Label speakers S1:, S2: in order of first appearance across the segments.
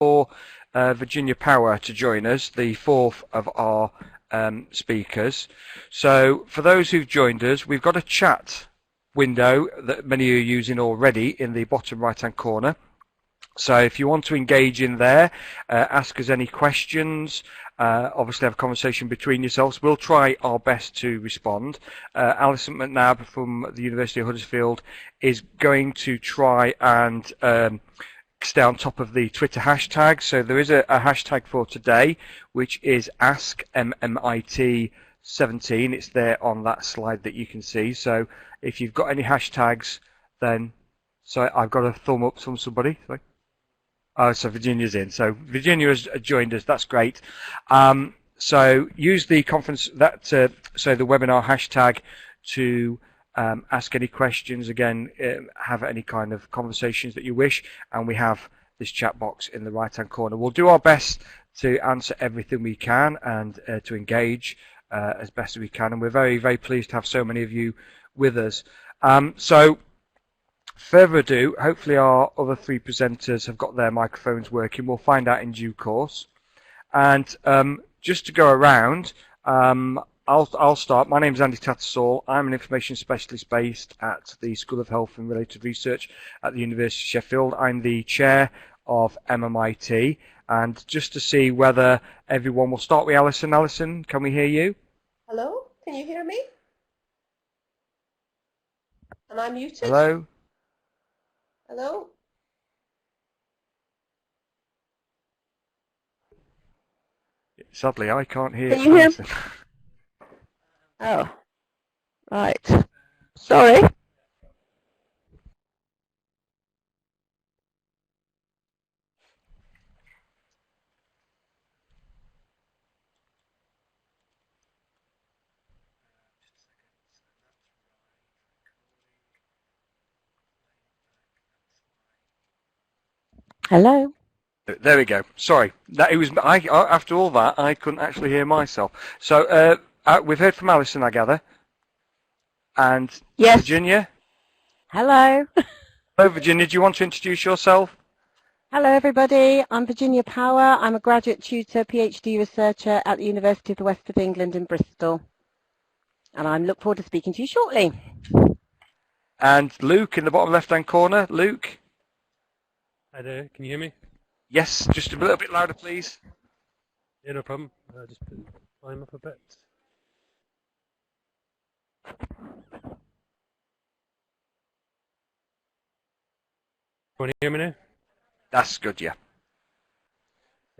S1: for Virginia Power to join us, the fourth of our speakers. So for those who've joined us, we've got a chat window that many of you are using already in the bottom right hand corner. So if you want to engage in there, ask us any questions, obviously have a conversation between yourselves. We'll try our best to respond. Alison McNabb from the University of Huddersfield is going to try and stay on top of the Twitter hashtag. So there is a hashtag for today, which is Ask MmIT 17. It's there on that slide that you can see. So if you've got any hashtags, then I've got a thumb up from somebody. Sorry. Oh, so Virginia's in. So Virginia has joined us. That's great. So use the conference the webinar hashtag to ask any questions. Again, have any kind of conversations that you wish, and we have this chat box in the right hand corner. We'll do our best to answer everything we can and to engage as best as we can, and we're very, very pleased to have so many of you with us. So further ado, hopefully our other three presenters have got their microphones working. We'll find out in due course. And just to go around, I'll start. My name is Andy Tattersall. I'm an information specialist based at the School of Health and Related Research at the University of Sheffield. I'm the chair of MmIT. And just to see whether everyone will start with Alison. Alison, can we hear you?
S2: Hello, can you hear me? Am I muted?
S1: Hello?
S2: Hello?
S1: Sadly, I can't hear.
S2: Can you hear me? Oh, right. Sorry. Hello.
S1: There we go. Sorry, after all that, I couldn't actually hear myself. So we've heard from Alison, I gather, and
S2: yes.
S1: Virginia.
S3: Hello.
S1: Hello, Virginia. Do you want to introduce yourself?
S3: Hello, everybody. I'm Virginia Power. I'm a graduate tutor, PhD researcher at the University of the West of England in Bristol, and I look forward to speaking to you shortly.
S1: And Luke in the bottom left-hand corner. Luke.
S4: Hi there, can you hear me?
S1: Yes, just a little bit louder, please.
S4: Yeah, no problem. Just put the volume up a bit. Can you hear me now?
S1: That's good, yeah.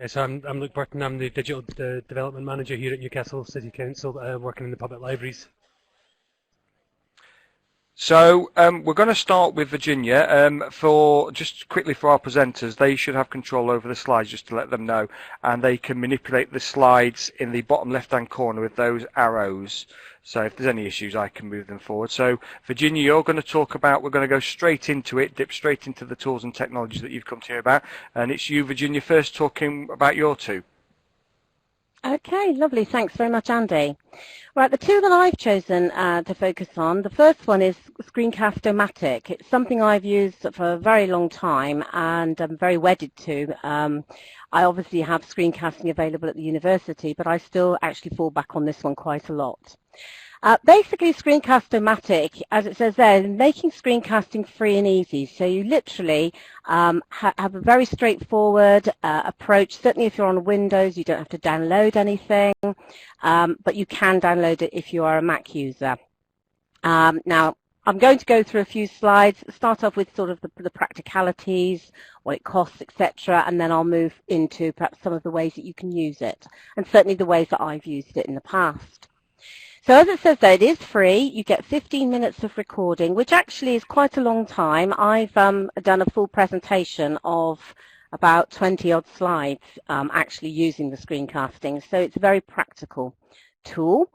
S4: Yes, I'm Luke Burton. I'm the Digital Development Manager here at Newcastle City Council, working in the public libraries.
S1: So we're going to start with Virginia. Just quickly for our presenters, they should have control over the slides, just to let them know, and they can manipulate the slides in the bottom left-hand corner with those arrows. So if there's any issues, I can move them forward. So Virginia, you're going to talk about, we're going to go straight into it, dip straight into the tools and technologies that you've come to hear about, and it's you, Virginia, first talking about your two.
S3: Okay, lovely. Thanks very much, Andy. Right, the two that I've chosen to focus on, the first one is Screencast-O-Matic. It's something I've used for a very long time and I'm very wedded to. I obviously have screencasting available at the university, but I still actually fall back on this one quite a lot. Basically, Screencast-O-Matic, as it says there, making screencasting free and easy. So you literally have a very straightforward approach. Certainly if you're on Windows, you don't have to download anything, but you can download it if you are a Mac user. Now, I'm going to go through a few slides, start off with sort of the practicalities, what it costs, etc., and then I'll move into perhaps some of the ways that you can use it, and certainly the ways that I've used it in the past. So as it says there, it is free. You get 15 minutes of recording, which actually is quite a long time. I've done a full presentation of about 20-odd slides actually using the screencasting, so it's a very practical tool.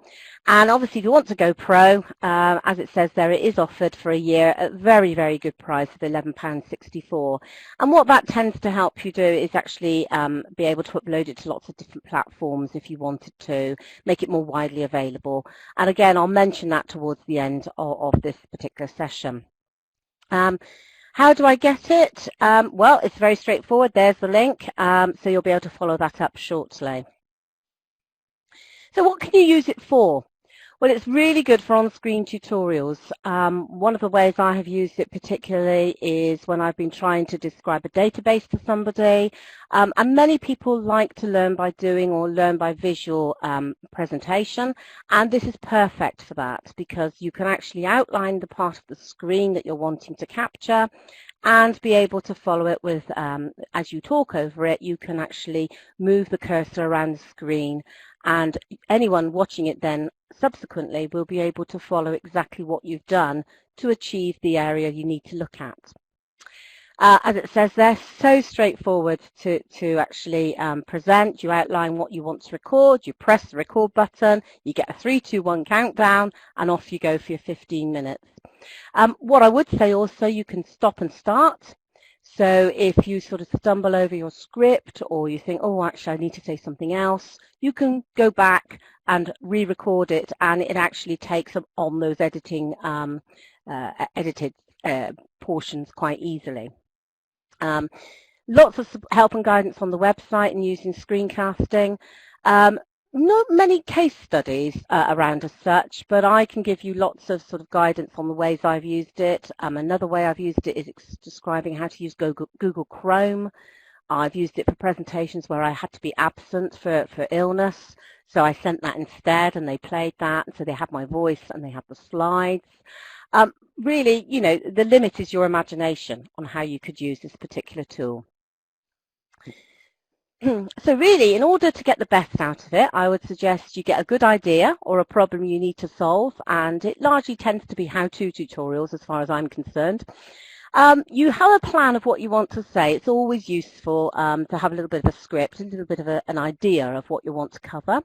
S3: And obviously if you want to go pro, as it says there, it is offered for a year at a very, very good price of £11.64. And what that tends to help you do is actually be able to upload it to lots of different platforms if you wanted to, make it more widely available. And again, I'll mention that towards the end of this particular session. How do I get it? Well, it's very straightforward. There's the link, so you'll be able to follow that up shortly. So what can you use it for? Well, it's really good for on-screen tutorials. One of the ways I have used it particularly is when I've been trying to describe a database to somebody. And many people like to learn by doing or learn by visual presentation. And this is perfect for that because you can actually outline the part of the screen that you're wanting to capture and be able to follow it with, as you talk over it, you can actually move the cursor around the screen. And anyone watching it then subsequently will be able to follow exactly what you've done to achieve the area you need to look at. As it says there, so straightforward to actually present. You outline what you want to record, you press the record button, you get a 3, 2, 1 countdown, and off you go for your 15 minutes. What I would say also, you can stop and start. So if you sort of stumble over your script or you think, oh, actually, I need to say something else, you can go back and re-record it, and it actually takes on those edited portions quite easily. Lots of help and guidance on the website and using screencasting. Not many case studies around as such, but I can give you lots of sort of guidance on the ways I've used it. Another way I've used it is describing how to use Google Chrome. I've used it for presentations where I had to be absent for illness, so I sent that instead and they played that, so they had my voice and they had the slides. Really, you know, the limit is your imagination on how you could use this particular tool. So really, in order to get the best out of it, I would suggest you get a good idea or a problem you need to solve, and it largely tends to be how-to tutorials as far as I'm concerned. You have a plan of what you want to say. It's always useful to have a little bit of a script, a little bit of an idea of what you want to cover.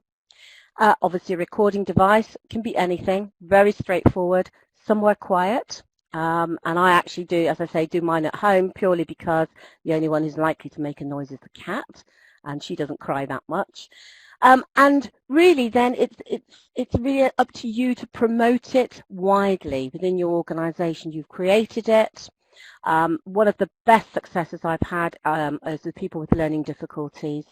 S3: Obviously, a recording device can be anything, very straightforward, somewhere quiet. And I actually do, as I say, do mine at home purely because the only one who's likely to make a noise is the cat, and she doesn't cry that much. And really then it's really up to you to promote it widely within your organization. You've created it. One of the best successes I've had is with people with learning difficulties,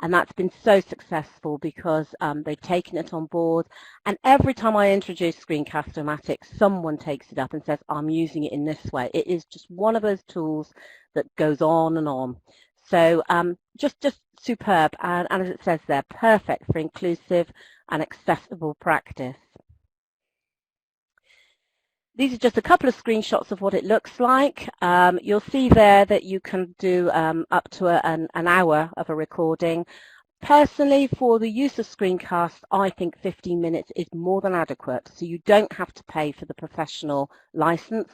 S3: and that's been so successful because they've taken it on board, and every time I introduce Screencast-O-Matic, someone takes it up and says, I'm using it in this way. It is just one of those tools that goes on and on. So just superb, and as it says there, perfect for inclusive and accessible practice. These are just a couple of screenshots of what it looks like. You'll see there that you can do up to an hour of a recording. Personally, for the use of screencast, I think 15 minutes is more than adequate, so you don't have to pay for the professional license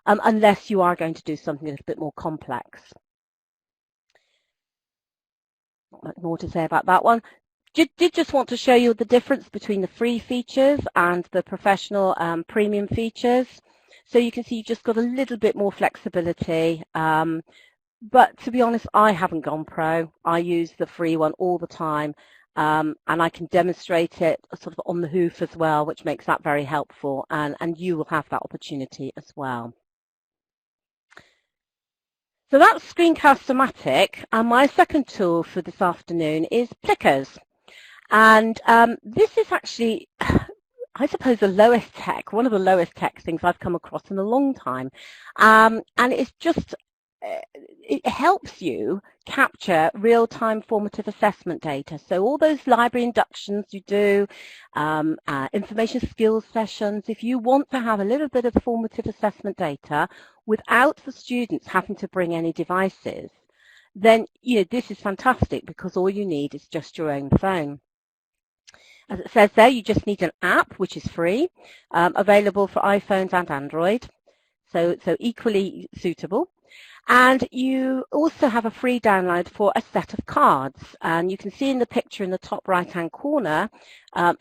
S3: unless you are going to do something a little bit more complex. Not much more to say about that one. Did just want to show you the difference between the free features and the professional premium features. So you can see you've just got a little bit more flexibility. But to be honest, I haven't gone pro. I use the free one all the time. And I can demonstrate it sort of on the hoof as well, which makes that very helpful. And you will have that opportunity as well. So that's Screencast-O-Matic. And my second tool for this afternoon is Plickers. And this is actually, I suppose, the lowest tech, one of the lowest tech things I've come across in a long time. And it's just, it helps you capture real-time formative assessment data. So all those library inductions you do, information skills sessions, if you want to have a little bit of formative assessment data without the students having to bring any devices, then this is fantastic because all you need is just your own phone. As it says there, you just need an app, which is free, available for iPhones and Android, so equally suitable. And you also have a free download for a set of cards. And you can see in the picture in the top right-hand corner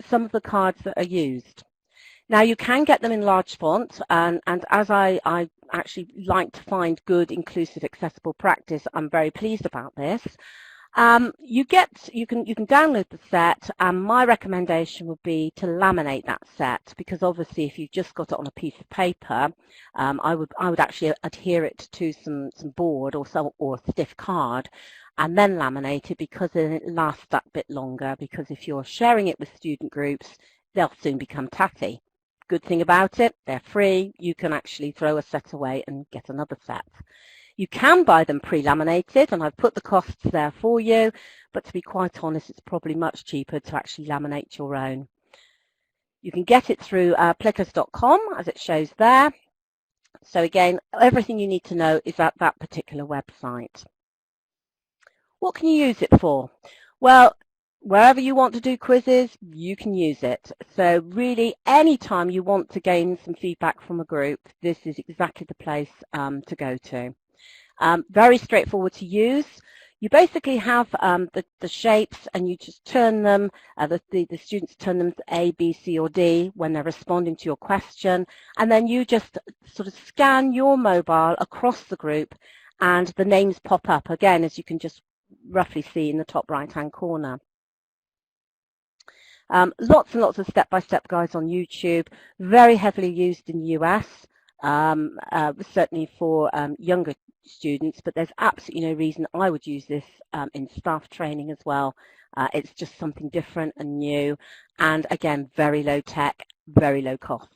S3: some of the cards that are used. Now, you can get them in large font, and as I actually like to find good, inclusive, accessible practice, I'm very pleased about this. You can download the set, and my recommendation would be to laminate that set, because obviously if you've just got it on a piece of paper, I would actually adhere it to some board or stiff card, and then laminate it, because then it lasts that bit longer. Because if you're sharing it with student groups, they'll soon become tatty. Good thing about it, they're free. You can actually throw a set away and get another set. You can buy them pre-laminated, and I've put the costs there for you, but to be quite honest, it's probably much cheaper to actually laminate your own. You can get it through plickers.com, as it shows there. So again, everything you need to know is at that particular website. What can you use it for? Well, wherever you want to do quizzes, you can use it. So really, anytime you want to gain some feedback from a group, this is exactly the place to go to. Very straightforward to use. You basically have the shapes, and you just turn them, the students turn them to A, B, C, or D when they're responding to your question, and then you just sort of scan your mobile across the group, and the names pop up, again, as you can just roughly see in the top right-hand corner. Lots and lots of step-by-step guides on YouTube, very heavily used in the US, certainly for younger students, but there's absolutely no reason I would use this in staff training as well. It's just something different and new, and again, very low tech, very low cost.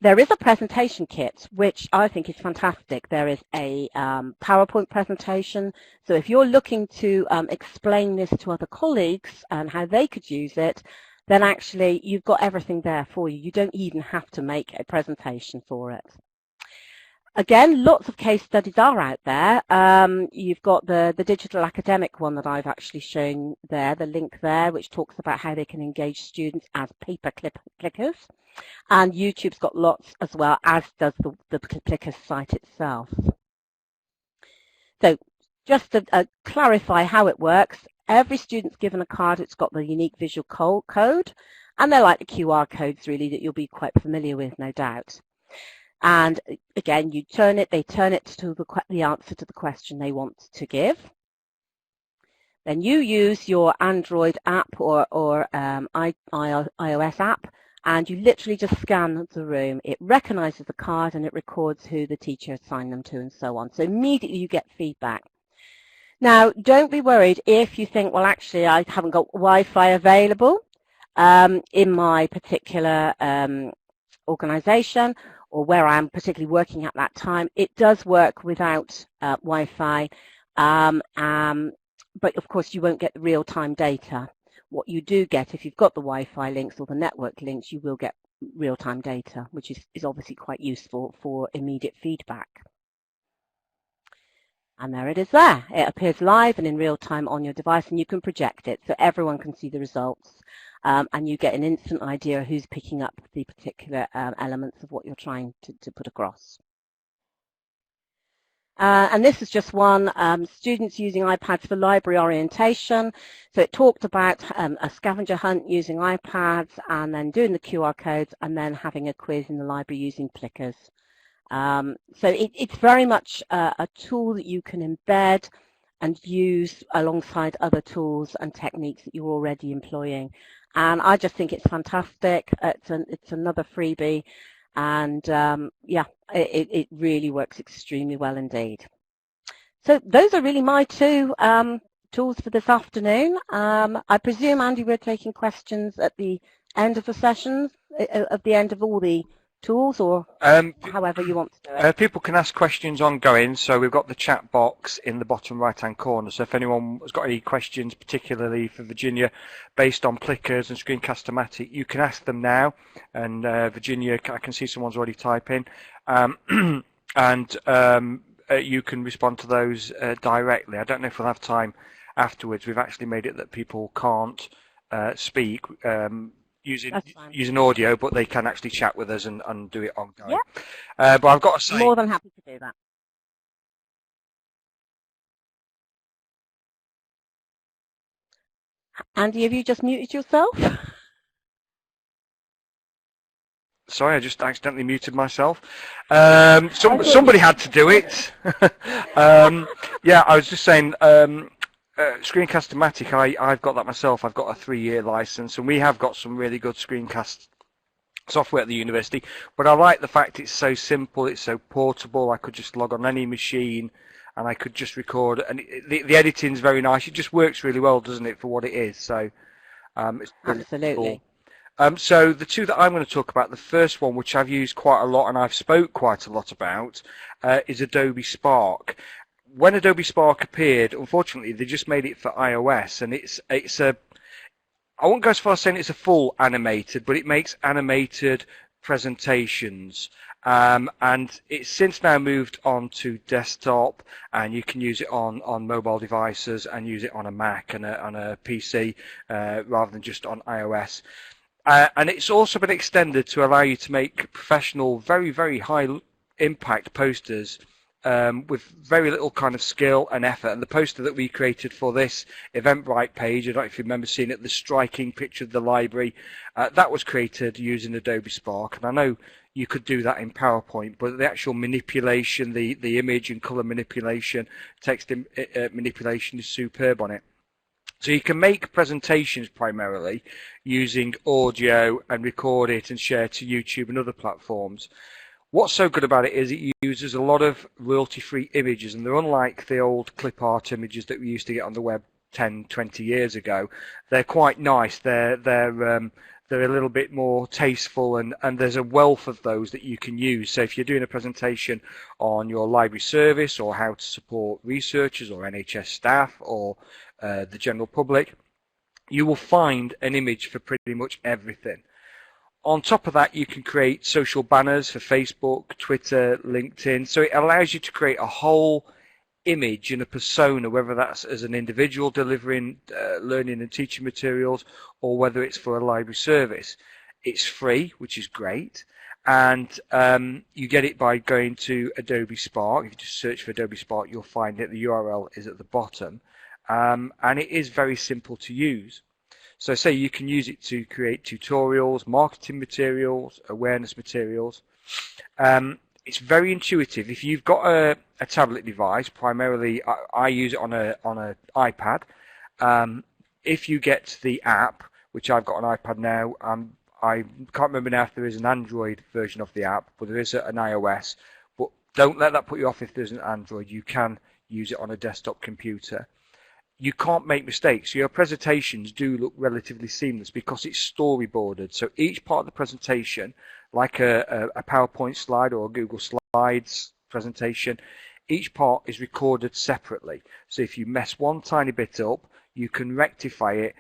S3: There is a presentation kit, which I think is fantastic. There is a PowerPoint presentation, so if you're looking to explain this to other colleagues and how they could use it, then actually you've got everything there for you. You don't even have to make a presentation for it. Again, lots of case studies are out there. You've got the digital academic one that I've actually shown there, the link there, which talks about how they can engage students as paper clickers. And YouTube's got lots as well, as does the Clickers site itself. So just to clarify how it works, every student's given a card. It's got the unique visual code, and they're like the QR codes really that you'll be quite familiar with, no doubt. And again, you turn it, they turn it to the answer to the question they want to give. Then you use your Android app or iOS app, and you literally just scan the room. It recognizes the card and it records who the teacher assigned them to and so on. So immediately you get feedback. Now, don't be worried if you think, well, actually, I haven't got Wi-Fi available in my particular organization, or where I'm particularly working at that time. It does work without Wi-Fi, but of course you won't get the real-time data. What you do get, if you've got the Wi-Fi links or the network links, you will get real-time data, which is obviously quite useful for immediate feedback. And there it is there. It appears live and in real time on your device, and you can project it so everyone can see the results. And you get an instant idea of who's picking up the particular elements of what you're trying to put across. And this is just one, students using iPads for library orientation. So it talked about a scavenger hunt using iPads, and then doing the QR codes, and then having a quiz in the library using Plickers. So it's very much a tool that you can embed and use alongside other tools and techniques that you're already employing. And I just think it's fantastic. It's another freebie, and yeah, it really works extremely well indeed. So those are really my two tools for this afternoon. I presume, Andy, we're taking questions at the end of the sessions, at the end of all the tools, or however you want to do it.
S1: People can ask questions ongoing, so we've got the chat box in the bottom right hand corner, so if anyone has got any questions particularly for Virginia based on Plickers and Screencast-O-Matic, you can ask them now, and Virginia, I can see someone's already typing, and you can respond to those directly. I don't know if we'll have time afterwards. We've actually made it that people can't speak using audio, but they can actually chat with us and do it ongoing.
S3: Yeah.
S1: But I've got to say,
S3: more than happy to do that. Andy, have you just muted yourself?
S1: Sorry, I just accidentally muted myself. Somebody had to do it. Yeah, I was just saying, Screencast-O-Matic, I've got that myself. I've got a 3-year license, and we have got some really good screencast software at the university. But I like the fact it's so simple, it's so portable. I could just log on any machine, and I could just record. And the editing's very nice. It just works really well, doesn't it, for what it is? So it's really
S3: Absolutely.
S1: cool. So the two that I'm going to talk about, the first one, which I've used quite a lot and I've spoke quite a lot about, is Adobe Spark. When Adobe Spark appeared, unfortunately, they just made it for iOS, and it's a, I won't go as far as saying it's a full animated, but it makes animated presentations. And it's since now moved on to desktop, and you can use it on mobile devices and use it on a Mac and on a PC rather than just on iOS. And it's also been extended to allow you to make professional, very, very high impact posters with very little kind of skill and effort. And the poster that we created for this Eventbrite page, I don't know if you remember seeing it, the striking picture of the library, that was created using Adobe Spark. And I know you could do that in PowerPoint, but the actual manipulation, the image and color manipulation, text manipulation is superb on it. So you can make presentations primarily using audio and record it and share to YouTube and other platforms. What's so good about it is it uses a lot of royalty-free images, and they're unlike the old clip art images that we used to get on the web 10, 20 years ago. They're quite nice. They're a little bit more tasteful, and there's a wealth of those that you can use. So if you're doing a presentation on your library service or how to support researchers or NHS staff or the general public, you will find an image for pretty much everything. On top of that, you can create social banners for Facebook, Twitter, LinkedIn. So it allows you to create a whole image and a persona, whether that's as an individual delivering learning and teaching materials or whether it's for a library service. It's free, which is great. And you get it by going to Adobe Spark. If you just search for Adobe Spark, you'll find it. The URL is at the bottom. And it is very simple to use. So say you can use it to create tutorials, marketing materials, awareness materials. It's very intuitive. If you've got a tablet device, primarily I use it on an iPad. If you get the app, which I've got an iPad now, I can't remember now if there is an Android version of the app, but there is an iOS. But don't let that put you off if there's an Android. You can use it on a desktop computer. You can't make mistakes. Your presentations do look relatively seamless because it's storyboarded. So each part of the presentation, like a PowerPoint slide or a Google Slides presentation, each part is recorded separately. So if you mess one tiny bit up, you can rectify it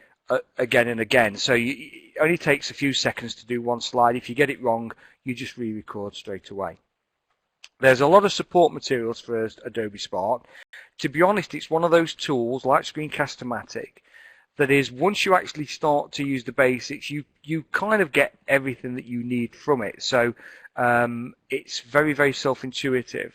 S1: again and again. So it only takes a few seconds to do one slide. If you get it wrong, you just re-record straight away. There's a lot of support materials for Adobe Spark. To be honest, it's one of those tools like Screencast-O-Matic that is, once you actually start to use the basics, you kind of get everything that you need from it. So it's very, very self-intuitive.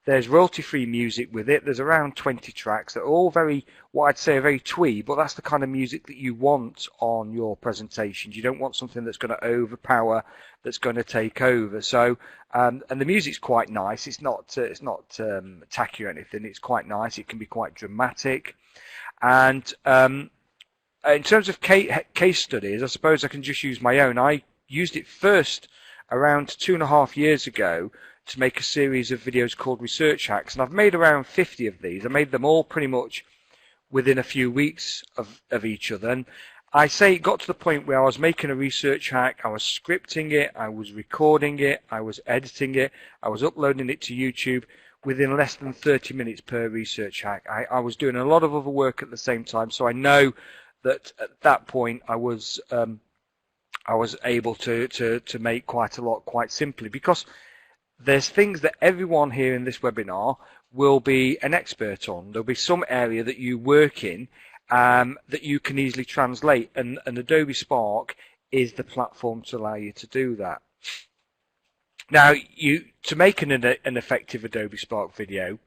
S1: There's royalty-free music with it. There's around 20 tracks that are all very, what I'd say, are very twee, but that's the kind of music that you want on your presentations. You don't want something that's going to overpower, that's going to take over. So, and the music's quite nice. It's not tacky or anything. It's quite nice. It can be quite dramatic. And in terms of case studies, I suppose I can just use my own. I used it first around 2.5 years ago to make a series of videos called Research Hacks, and I've made around 50 of these. I made them all pretty much within a few weeks of each other, and I say it got to the point where I was making a research hack, I was scripting it, I was recording it, I was editing it, I was uploading it to YouTube within less than 30 minutes per research hack. I was doing a lot of other work at the same time, so I know that at that point I was able to make quite a lot quite simply, because there's things that everyone here in this webinar will be an expert on. There'll be some area that you work in that you can easily translate, and Adobe Spark is the platform to allow you to do that. Now, to make an effective Adobe Spark video,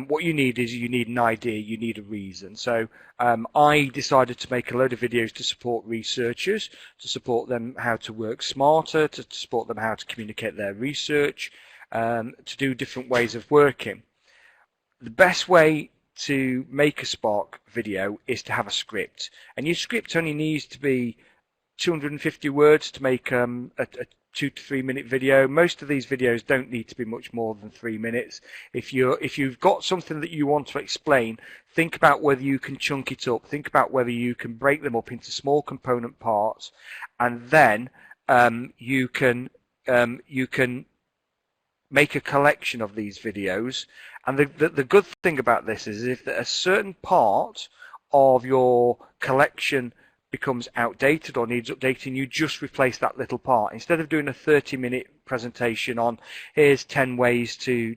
S1: what you need is an idea, you need a reason. So I decided to make a load of videos to support researchers, to support them how to work smarter, to support them how to communicate their research, to do different ways of working. The best way to make a Spark video is to have a script, and your script only needs to be 250 words to make a 2 to 3 minute video. Most of these videos don't need to be much more than 3 minutes. If you've got something that you want to explain, think about whether you can chunk it up. Think about whether you can break them up into small component parts, and then you can make a collection of these videos. And the good thing about this is if a certain part of your collection becomes outdated or needs updating, you just replace that little part. Instead of doing a 30-minute presentation on here's 10 ways to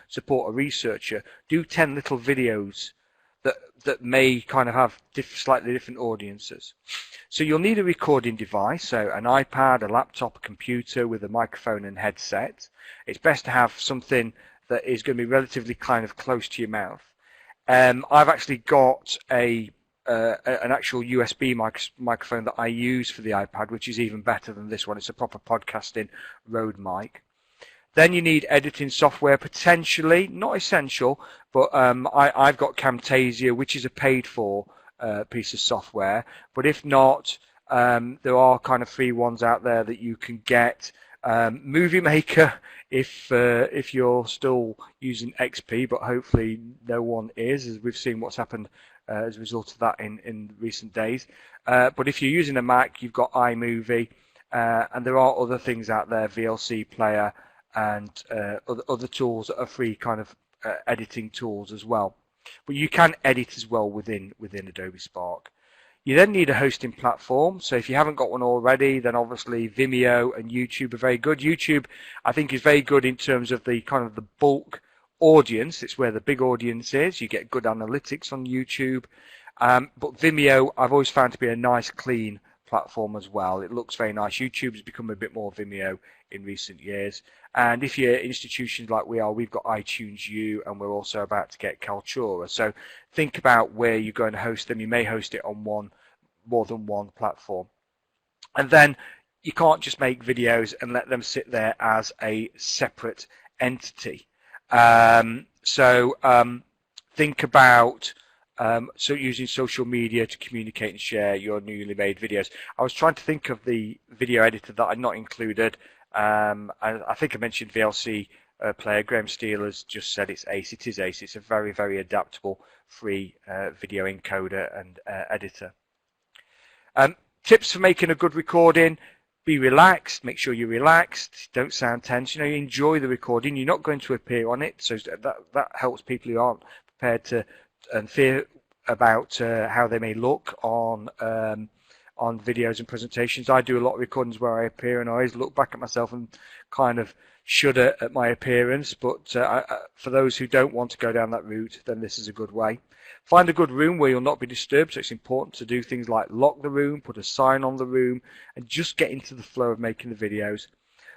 S1: support a researcher, do 10 little videos that may kind of have slightly different audiences. So you'll need a recording device, so an iPad, a laptop, a computer with a microphone and headset. It's best to have something that is going to be relatively kind of close to your mouth. I've actually got an actual USB microphone that I use for the iPad, which is even better than this one. It's a proper podcasting Rode mic. Then you need editing software, potentially, not essential, but I've got Camtasia, which is a paid-for piece of software. But if not, there are kind of free ones out there that you can get. Movie Maker, if you're still using XP, but hopefully no one is, as we've seen what's happened as a result of that in recent days. But if you're using a Mac, you've got iMovie, and there are other things out there, VLC Player, and other tools that are free kind of editing tools as well. But you can edit as well within Adobe Spark. You then need a hosting platform. So if you haven't got one already, then obviously Vimeo and YouTube are very good. YouTube, I think, is very good in terms of the kind of the bulk audience. It's where the big audience is. You get good analytics on YouTube. But Vimeo, I've always found to be a nice, clean platform as well. It looks very nice. YouTube has become a bit more Vimeo in recent years. And if you're institutions like we are, we've got iTunes U, and we're also about to get Kaltura. So think about where you're going to host them. You may host it on more than one platform. And then you can't just make videos and let them sit there as a separate entity. Think about using social media to communicate and share your newly made videos. I was trying to think of the video editor that I'd not included. I think I mentioned VLC Player. Graham Steele has just said it's Ace. It is Ace. It's a very, very adaptable free video encoder and editor. Tips for making a good recording: be relaxed. Make sure you're relaxed. Don't sound tense. You enjoy the recording. You're not going to appear on it, so that helps people who aren't prepared to and fear about how they may look on videos and presentations. I do a lot of recordings where I appear, and I always look back at myself and kind of shudder at my appearance. But for those who don't want to go down that route, then this is a good way. Find a good room where you'll not be disturbed. So it's important to do things like lock the room, put a sign on the room, and just get into the flow of making the videos.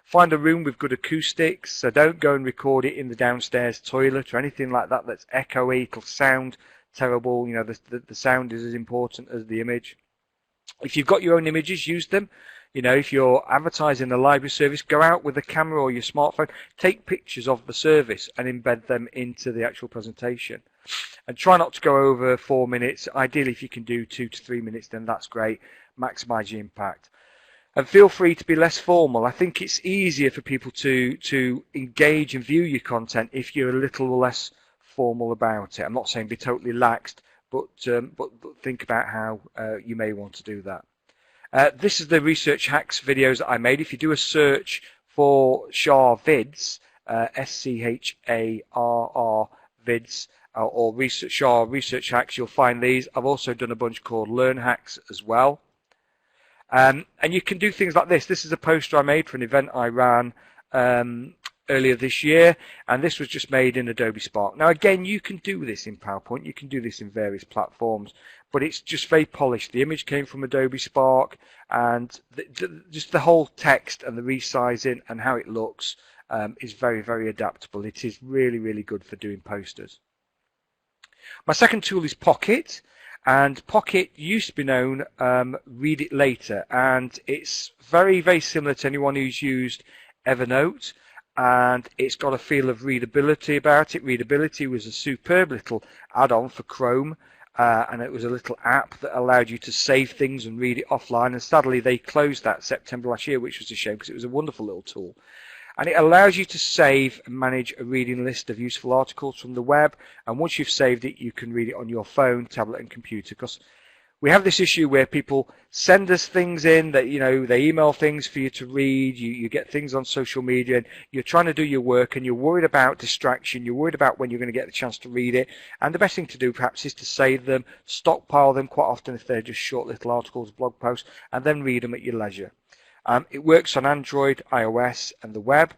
S1: Find a room with good acoustics. So don't go and record it in the downstairs toilet or anything like that that's echoey. It'll sound terrible. The sound is as important as the image. If you've got your own images, use them. If you're advertising a library service, go out with a camera or your smartphone, take pictures of the service and embed them into the actual presentation. And try not to go over 4 minutes. Ideally, if you can do 2 to 3 minutes, then that's great. Maximize your impact. And feel free to be less formal. I think it's easier for people to engage and view your content if you're a little less formal about it. I'm not saying be totally laxed, but think about how you may want to do that. This is the research hacks videos that I made. If you do a search for SHAR vids, SCHARR vids, or SHAR research hacks, you'll find these. I've also done a bunch called Learn Hacks as well. And you can do things like this. This is a poster I made for an event I ran earlier this year, and this was just made in Adobe Spark. Now again, you can do this in PowerPoint, you can do this in various platforms, but it's just very polished. The image came from Adobe Spark, and just the whole text and the resizing and how it looks is very, very adaptable. It is really, really good for doing posters. My second tool is Pocket, and Pocket used to be known Read It Later, and it's very, very similar to anyone who's used Evernote. and it's got a feel of readability about it. Readability was a superb little add-on for Chrome, and it was a little app that allowed you to save things and read it offline, and sadly they closed that September last year, which was a shame because it was a wonderful little tool. And it allows you to save and manage a reading list of useful articles from the web, and once you've saved it you can read it on your phone, tablet and computer, because we have this issue where people send us things in that, you know, they email things for you to read, you get things on social media, and you're trying to do your work and you're worried about distraction, you're worried about when you're going to get the chance to read it, and the best thing to do perhaps is to save them, stockpile them quite often if they're just short little articles, blog posts, and then read them at your leisure. It works on Android, iOS and the web,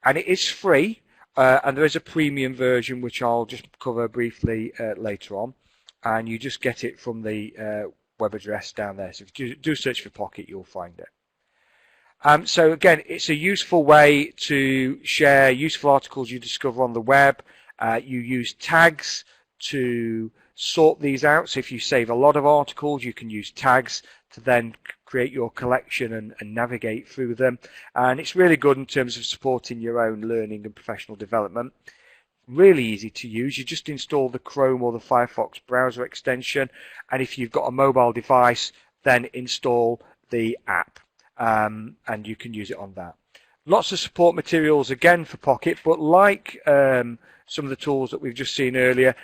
S1: and it is free, and there is a premium version which I'll just cover briefly later on. And you just get it from the web address down there. So if you do search for Pocket, you'll find it. So again, it's a useful way to share useful articles you discover on the web. You use tags to sort these out. So if you save a lot of articles, you can use tags to then create your collection and navigate through them. And it's really good in terms of supporting your own learning and professional development. Really easy to use. You just install the Chrome or the Firefox browser extension, and if you've got a mobile device, then install the app, and you can use it on that. Lots of support materials again for Pocket, but like some of the tools that we've just seen earlier,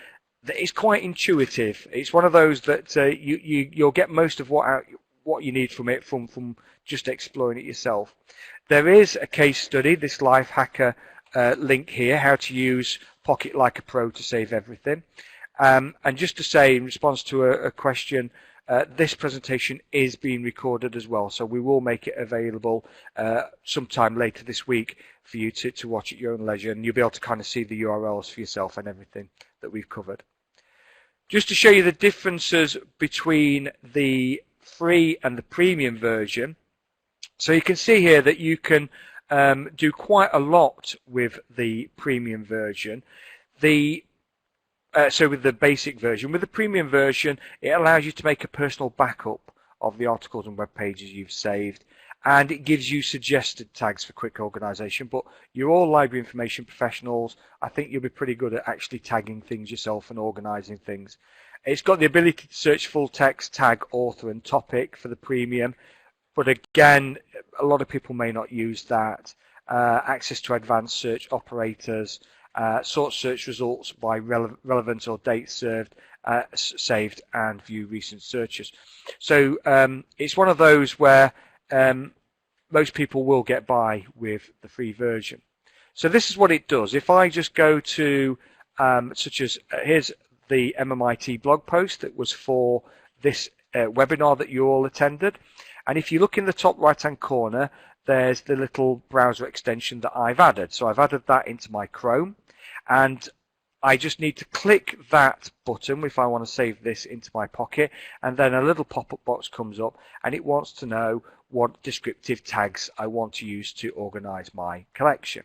S1: it's quite intuitive. It's one of those that you'll get most of what you need from it from just exploring it yourself. There is a case study, this Life Hacker link here, how to use Pocket like a pro to save everything. And just to say, in response to a question, this presentation is being recorded as well, so we will make it available sometime later this week for you to watch at your own leisure, and you'll be able to kind of see the URLs for yourself and everything that we've covered. Just to show you the differences between the free and the premium version, so you can see here that you can do quite a lot with the premium version. So with the basic version. With the premium version, it allows you to make a personal backup of the articles and web pages you've saved, and it gives you suggested tags for quick organization. But you're all library information professionals. I think you'll be pretty good at actually tagging things yourself and organizing things. It's got the ability to search full text, tag, author and topic for the premium. But again, a lot of people may not use that. Access to advanced search operators, sort search results by relevance or date served, saved, and view recent searches. So it's one of those where most people will get by with the free version. So this is what it does. If I just go to, such as, here's the MmIT blog post that was for this webinar that you all attended. And if you look in the top right hand corner, there's the little browser extension that I've added. So I've added that into my Chrome, and I just need to click that button if I want to save this into my Pocket, and then a little pop-up box comes up and it wants to know what descriptive tags I want to use to organize my collection.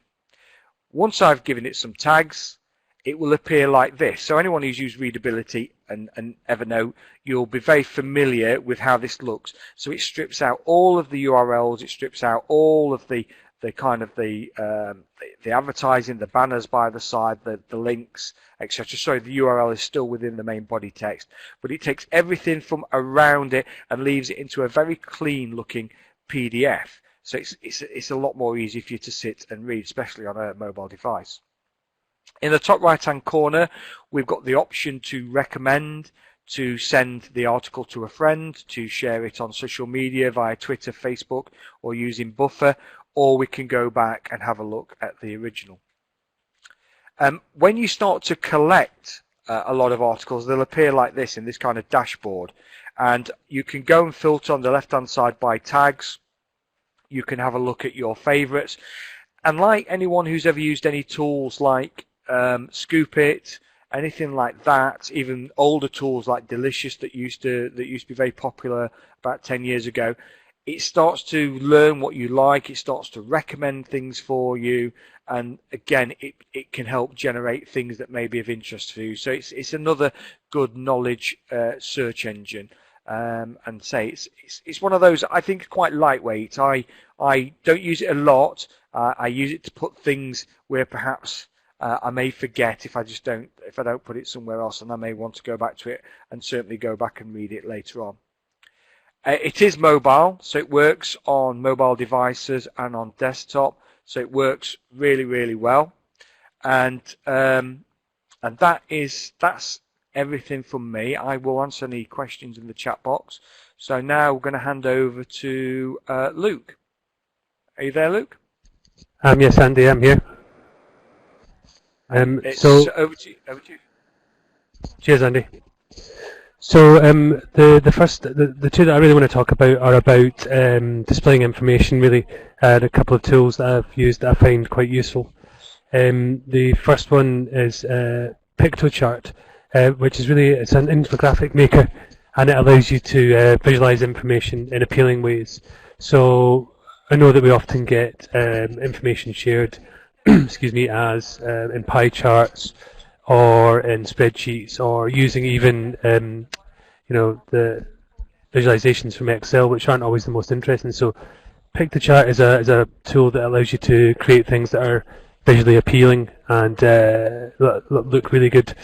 S1: Once I've given it some tags, it will appear like this. So anyone who's used readability and Evernote, you'll be very familiar with how this looks. So it strips out all of the URLs, it strips out all of the kind of the advertising, the banners by the side, the links, etc. So the URL is still within the main body text, but it takes everything from around it and leaves it into a very clean looking PDF. So it's a lot more easy for you to sit and read, especially on a mobile device. In the top right hand corner, we've got the option to recommend, to send the article to a friend, to share it on social media via Twitter, Facebook, or using Buffer, or we can go back and have a look at the original. When you start to collect a lot of articles, they'll appear like this in this kind of dashboard, and you can go and filter on the left hand side by tags. You can have a look at your favorites, and like anyone who's ever used any tools like Scoop It, anything like that, even older tools like Delicious that used to be very popular about 10 years ago, it starts to learn what you like, it starts to recommend things for you, and again it can help generate things that may be of interest for you. So it's another good knowledge search engine. and say it's one of those I think quite lightweight. I don't use it a lot. I use it to put things where perhaps I may forget if I don't put it somewhere else, and I may want to go back to it and certainly go back and read it later on. It is mobile, so it works on mobile devices and on desktop, so it works really, really well. And that's everything from me. I will answer any questions in the chat box. So now we're going to hand over to Luke. Are you there, Luke?
S4: Yes, Andy, I'm here.
S1: So over to you.
S4: Cheers, Andy. So the two that I really want to talk about are about displaying information, really, and a couple of tools that I've used that I find quite useful. The first one is Pictochart, which is really, it's an infographic maker, and it allows you to visualize information in appealing ways. So I know that we often get information shared, excuse me, as in pie charts or in spreadsheets, or using even the visualizations from Excel, which aren't always the most interesting. So Pictochart is a tool that allows you to create things that are visually appealing and look really good.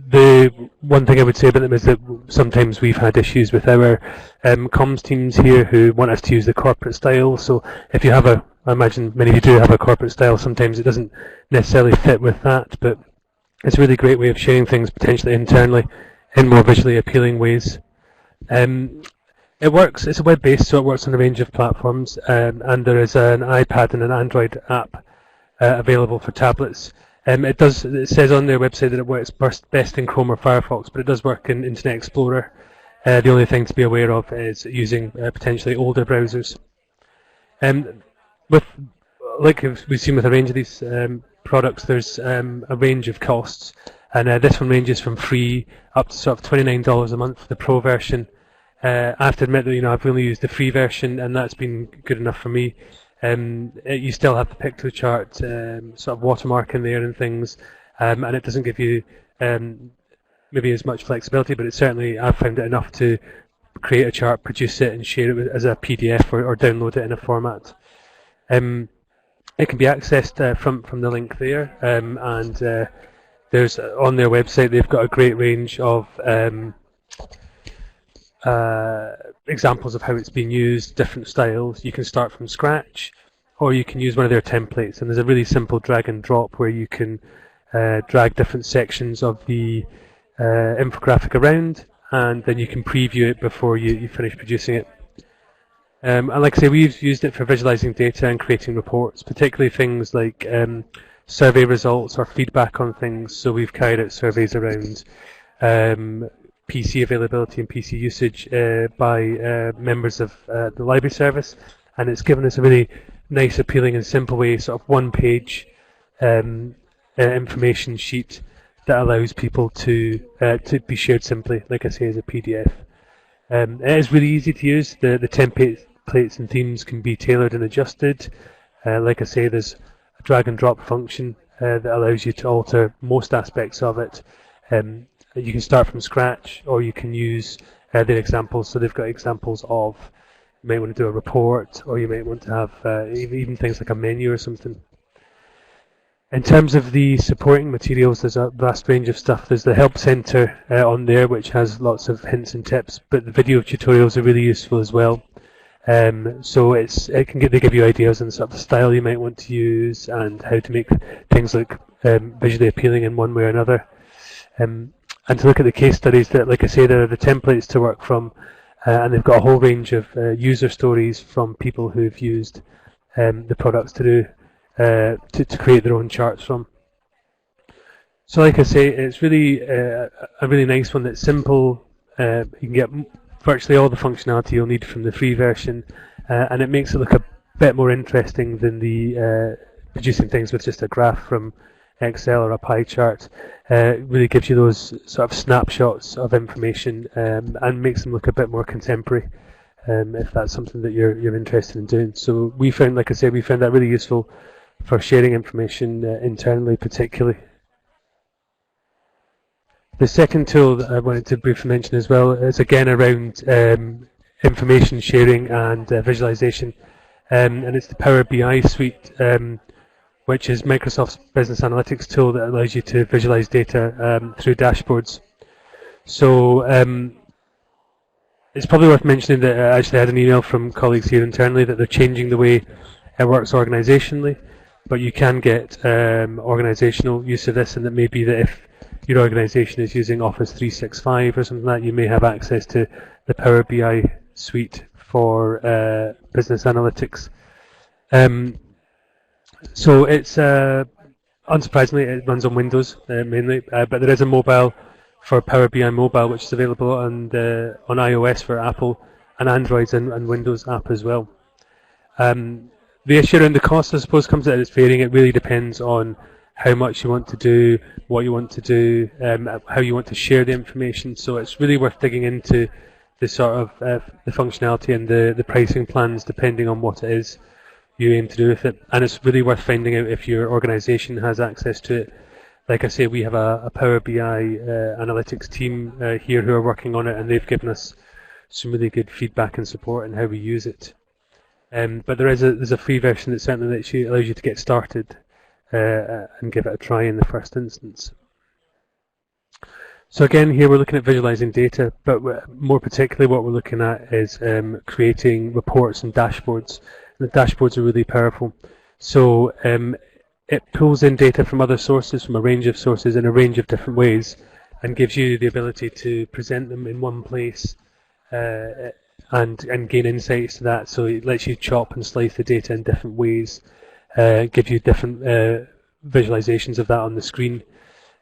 S4: The one thing I would say about them is that sometimes we've had issues with our comms teams here who want us to use the corporate style. So if you have I imagine many of you do have a corporate style, sometimes it doesn't necessarily fit with that, but it's a really great way of sharing things potentially internally in more visually appealing ways. It works, it's web-based, so it works on a range of platforms, and there is an iPad and an Android app available for tablets. It says on their website that it works best in Chrome or Firefox, but it does work in Internet Explorer. The only thing to be aware of is using potentially older browsers. Like we've seen with a range of these products, there's a range of costs, and this one ranges from free up to sort of $29 a month for the Pro version. I have to admit that I've only used the free version, and that's been good enough for me. You still have the Pictochart sort of watermark in there and things, and it doesn't give you maybe as much flexibility, but I've found it enough to create a chart, produce it, and share it as a PDF or download it in a format. It can be accessed from the link there, and there's on their website they've got a great range of examples of how it's being used, different styles. You can start from scratch, or you can use one of their templates, and there's a really simple drag and drop where you can drag different sections of the infographic around, and then you can preview it before you finish producing it. And like I say, we've used it for visualizing data and creating reports, particularly things like survey results or feedback on things. So we've carried out surveys around PC availability and PC usage by members of the library service, and it's given us a really nice, appealing and simple way, sort of one-page information sheet that allows people to be shared simply, like I say, as a PDF. It is really easy to use. The templates and themes can be tailored and adjusted. Like I say, there's a drag and drop function that allows you to alter most aspects of it. You can start from scratch, or you can use their examples. So they've got examples of, you might want to do a report, or you might want to have even things like a menu or something. In terms of the supporting materials, there's a vast range of stuff. There's the Help Center on there, which has lots of hints and tips, but the video tutorials are really useful as well. So they give you ideas on sort of the style you might want to use and how to make things look visually appealing in one way or another. And to look at the case studies, that, like I say, there are the templates to work from, and they've got a whole range of user stories from people who've used the products to create their own charts from. So, like I say, it's really a really nice one that's simple. You can get virtually all the functionality you'll need from the free version, and it makes it look a bit more interesting than the producing things with just a graph from Excel or a pie chart. It really gives you those sort of snapshots of information and makes them look a bit more contemporary, if that's something that you're interested in doing. So we found that really useful for sharing information internally, particularly. The second tool that I wanted to briefly mention as well is again around information sharing and visualization, and it's the Power BI suite, which is Microsoft's business analytics tool that allows you to visualize data through dashboards. So it's probably worth mentioning that I actually had an email from colleagues here internally that they're changing the way it works organisationally, but you can get organisational use of this, and it may be that if your organisation is using Office 365 or something like that, you may have access to the Power BI suite for business analytics. So it's unsurprisingly it runs on Windows mainly, but there is a mobile for Power BI Mobile, which is available on iOS for Apple and Android and Windows app as well. The issue around the cost, I suppose, comes that it's varying. It really depends on how much you want to do, what you want to do, how you want to share the information. So it's really worth digging into the sort of the functionality and the pricing plans, depending on what it is you aim to do with it. And it's really worth finding out if your organisation has access to it. Like I say, we have a Power BI analytics team here who are working on it, and they've given us some really good feedback and support on how we use it. But there's a free version that certainly allows you to get started and give it a try in the first instance. So again, here we're looking at visualizing data, but more particularly what we're looking at is creating reports and dashboards. And the dashboards are really powerful. So it pulls in data from other sources, from a range of sources in a range of different ways, and gives you the ability to present them in one place and gain insights to that. So it lets you chop and slice the data in different ways, give you different visualizations of that on the screen,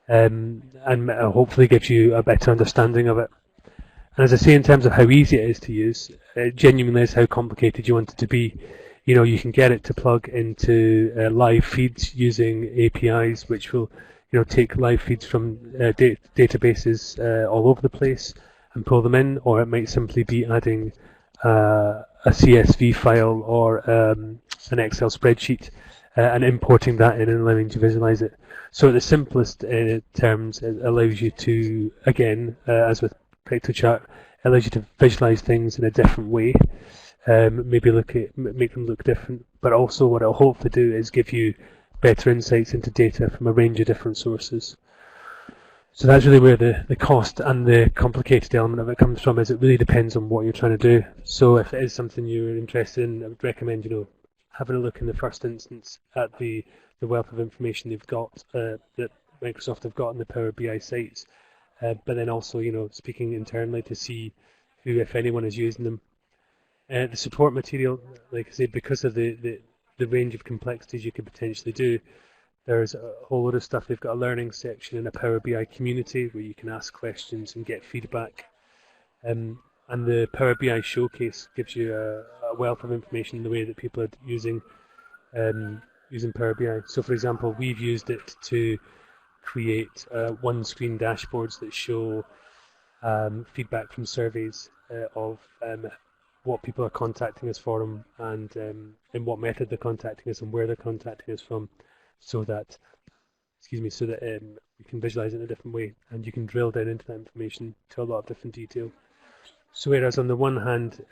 S4: and hopefully gives you a better understanding of it. And as I say, in terms of how easy it is to use, it genuinely is how complicated you want it to be. You know, you can get it to plug into live feeds using APIs, which will, take live feeds from databases all over the place and pull them in, or it might simply be adding a CSV file or an Excel spreadsheet and importing that in and allowing you to visualize it. So at the simplest terms, it allows you to, again, as with PictoChart, it allows you to visualize things in a different way. Maybe make them look different, but also what it'll hopefully do is give you better insights into data from a range of different sources. So that's really where the cost and the complicated element of it comes from. Is it really depends on what you're trying to do. So if it is something you're interested in, I would recommend having a look in the first instance at the wealth of information they've got that Microsoft have got on the Power BI sites, but then also speaking internally to see who, if anyone, is using them. The support material, like I say, because of the range of complexities you could potentially do, there's a whole lot of stuff. They've got a learning section in a Power BI community where you can ask questions and get feedback. And the Power BI showcase gives you a wealth of information in the way that people are using Power BI. So, for example, we've used it to create one-screen dashboards that show feedback from surveys of what people are contacting us for them, and in what method they're contacting us and where they're contacting us from, so that you can visualize it in a different way, and you can drill down into that information to a lot of different detail. So whereas on the one hand,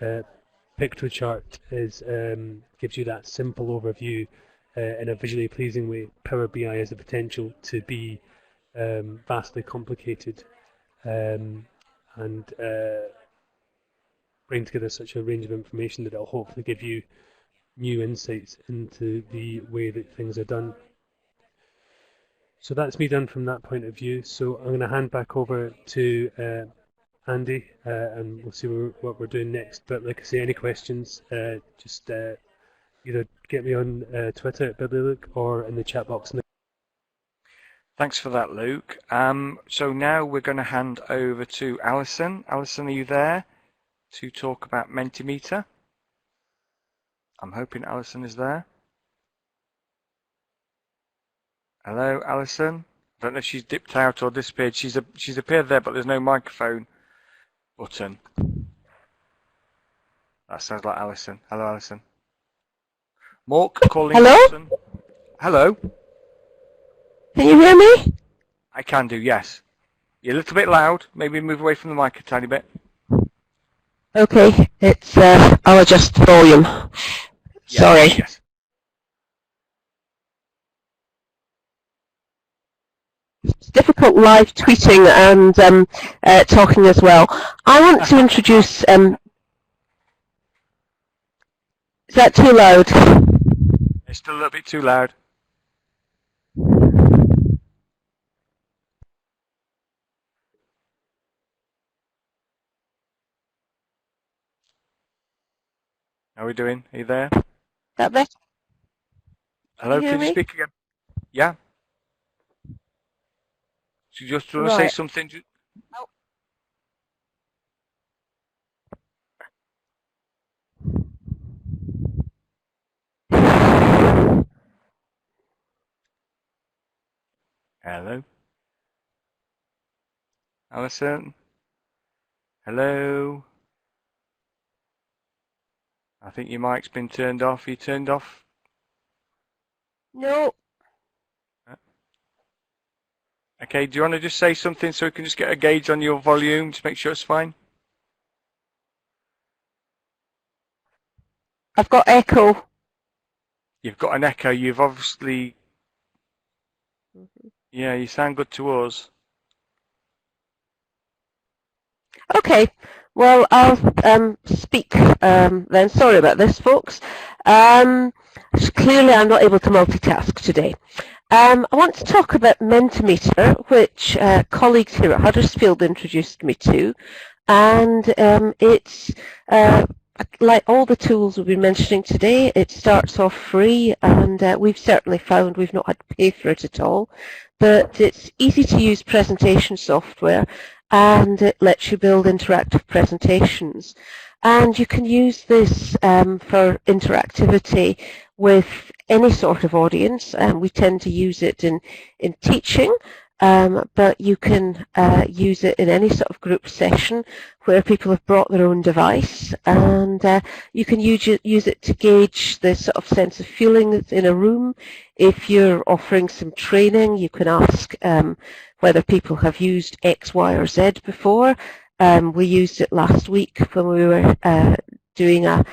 S4: PictoChart gives you that simple overview in a visually pleasing way, Power BI has the potential to be vastly complicated and bring together such a range of information that it'll hopefully give you new insights into the way that things are done. So that's me done from that point of view. So I'm going to hand back over to Andy, and we'll see what we're doing next. But like I say, any questions, just either get me on Twitter at BibliLuke or in the chat box.
S1: Thanks for that, Luke. So now we're going to hand over to Alison. Alison, are you there to talk about Mentimeter? I'm hoping Alison is there. Hello, Alison. I don't know if she's dipped out or disappeared. She's appeared there, but there's no microphone button. That sounds like Alison. Hello, Alison. Mork calling.
S2: Hello?
S1: Alison. Hello.
S2: Can you hear me?
S1: I can do, yes. You're a little bit loud. Maybe move away from the mic a tiny bit.
S2: Okay, it's I'll adjust the volume.
S1: Yes,
S2: Sorry.
S1: yes.
S2: It's difficult live tweeting and talking as well. I want to introduce. Is that too loud?
S1: It's still a little bit too loud. How are we doing? Are you there?
S2: That better?
S1: Hello,
S2: hear
S1: can you
S2: me?
S1: speak again? Yeah? So you just want to say
S2: Right.
S1: something? Hello? Alison? Hello? I think your mic's been turned off. You turned off?
S2: No.
S1: Okay, do you want to just say something so we can just get a gauge on your volume to make sure it's fine?
S2: I've got echo.
S1: You've got an echo. You've obviously... Yeah, you sound good to us.
S2: Okay. Well, I'll speak then. Sorry about this, folks. Clearly, I'm not able to multitask today. I want to talk about Mentimeter, which colleagues here at Huddersfield introduced me to, and it's like all the tools we've been mentioning today. It starts off free, and we've certainly found we've not had to pay for it at all. But it's easy to use presentation software, and it lets you build interactive presentations. And you can use this for interactivity with any sort of audience. We tend to use it in teaching, but you can use it in any sort of group session where people have brought their own device, and you can use it to gauge the sort of sense of feeling that's in a room. If you're offering some training, you can ask whether people have used X, Y, or Z before. We used it last week when we were doing a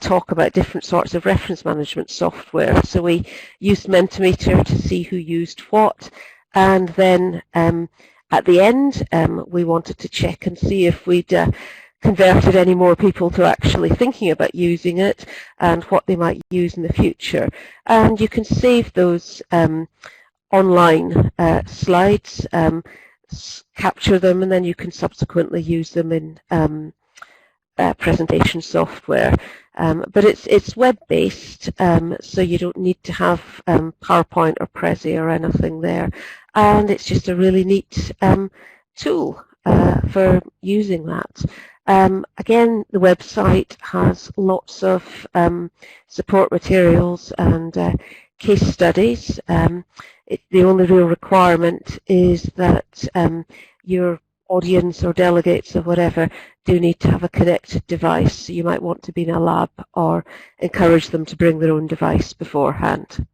S2: talk about different sorts of reference management software. So we used Mentimeter to see who used what, and then at the end we wanted to check and see if we'd converted any more people to actually thinking about using it and what they might use in the future. And you can save those online slides, capture them, and then you can subsequently use them in presentation software. But it's web-based, so you don't need to have PowerPoint or Prezi or anything there. And it's just a really neat tool for using that. Again, the website has lots of support materials and case studies. The only real requirement is that your audience or delegates or whatever do need to have a connected device. So you might want to be in a lab or encourage them to bring their own device beforehand.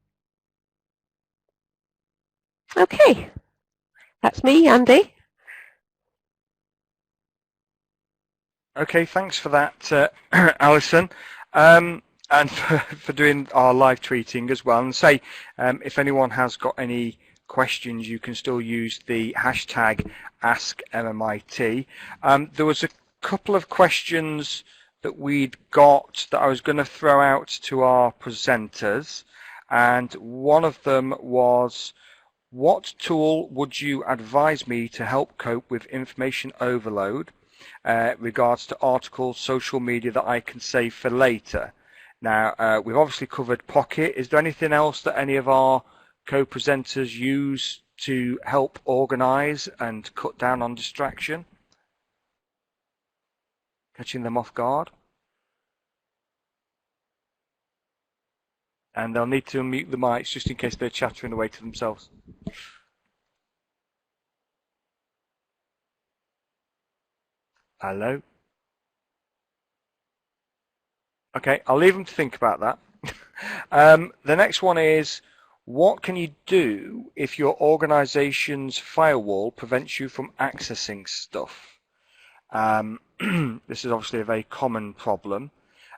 S2: Okay, that's me, Andy.
S1: Okay, thanks for that, Alison, and for doing our live tweeting as well. And say, if anyone has got any questions, you can still use the hashtag AskMmIT. There was a couple of questions that we'd got that I was going to throw out to our presenters, and one of them was, what tool would you advise me to help cope with information overload regards to articles, social media that I can save for later? Now, we've obviously covered Pocket. Is there anything else that any of our co-presenters use to help organise and cut down on distraction? Catching them off guard? And they'll need to unmute the mics just in case they're chattering away to themselves. Hello? Okay, I'll leave them to think about that. The next one is, What can you do if your organization's firewall prevents you from accessing stuff? This is obviously a very common problem.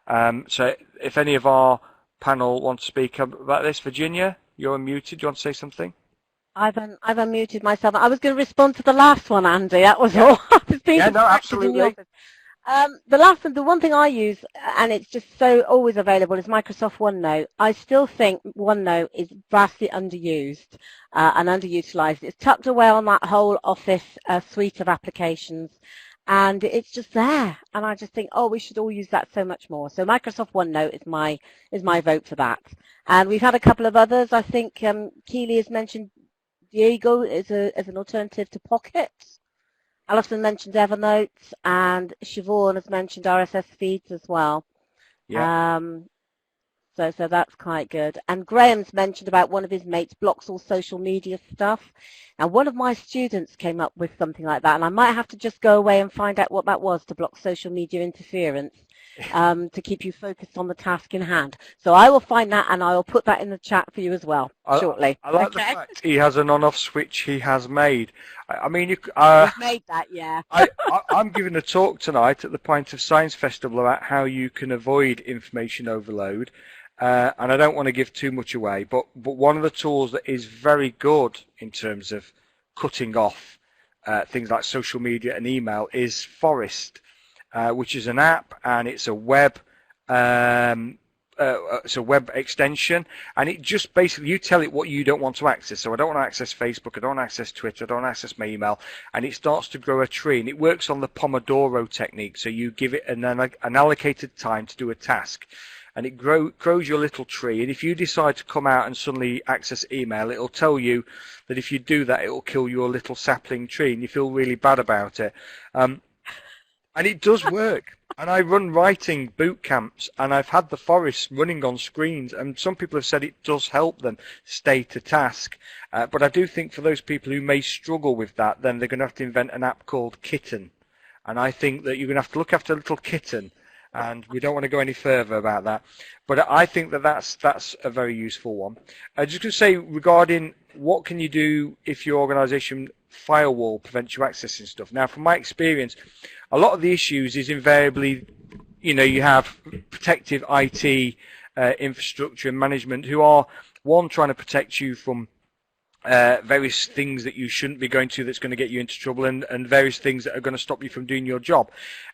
S1: So if any of our panel want to speak about this, Virginia, you're unmuted. Do you want to say something?
S3: I've unmuted myself. I was going to respond to the last one, Andy. That was all. I was being
S1: Yeah, no,
S3: distracted in the
S1: absolutely.
S3: office. The one thing I use, and it's just so always available, is Microsoft OneNote. I still think OneNote is vastly underused and underutilized. It's tucked away on that whole Office suite of applications, and it's just there. And I just think, oh, we should all use that so much more. So Microsoft OneNote is my vote for that. And we've had a couple of others. I think Keely has mentioned Diego as an alternative to Pocket. Alison mentioned Evernote, and Siobhan has mentioned RSS feeds as well.
S1: Yeah.
S3: So that's quite good. And Graham's mentioned about one of his mates blocks all social media stuff. Now, one of my students came up with something like that, and I might have to just go away and find out what that was to block social media interference. To keep you focused on the task in hand. So I will find that, and I will put that in the chat for you as well shortly.
S1: I like the fact he has an on-off switch he has made. I mean,
S3: He's made that, yeah.
S1: I'm giving a talk tonight at the Pint of Science Festival about how you can avoid information overload, and I don't want to give too much away, but one of the tools that is very good in terms of cutting off things like social media and email is Forest. Which is an app, and it's a web extension, and it just basically, you tell it what you don't want to access. So I don't want to access Facebook, I don't want to access Twitter, I don't want to access my email, and it starts to grow a tree, and it works on the Pomodoro technique. So you give it an allocated time to do a task, and it grows your little tree. And if you decide to come out and suddenly access email, it'll tell you that if you do that, it will kill your little sapling tree, and you feel really bad about it. And it does work. And I run writing boot camps, and I've had the Forest running on screens, and some people have said it does help them stay to task. But I do think for those people who may struggle with that, then they're going to have to invent an app called Kitten. And I think that you're going to have to look after a little kitten, and we don't want to go any further about that. But I think that that's a very useful one. Just to say regarding what can you do if your organization firewall prevents you accessing stuff. Now, from my experience, a lot of the issues is invariably, you have protective IT infrastructure and management who are, one, trying to protect you from various things that you shouldn't be going to that's going to get you into trouble, and various things that are going to stop you from doing your job.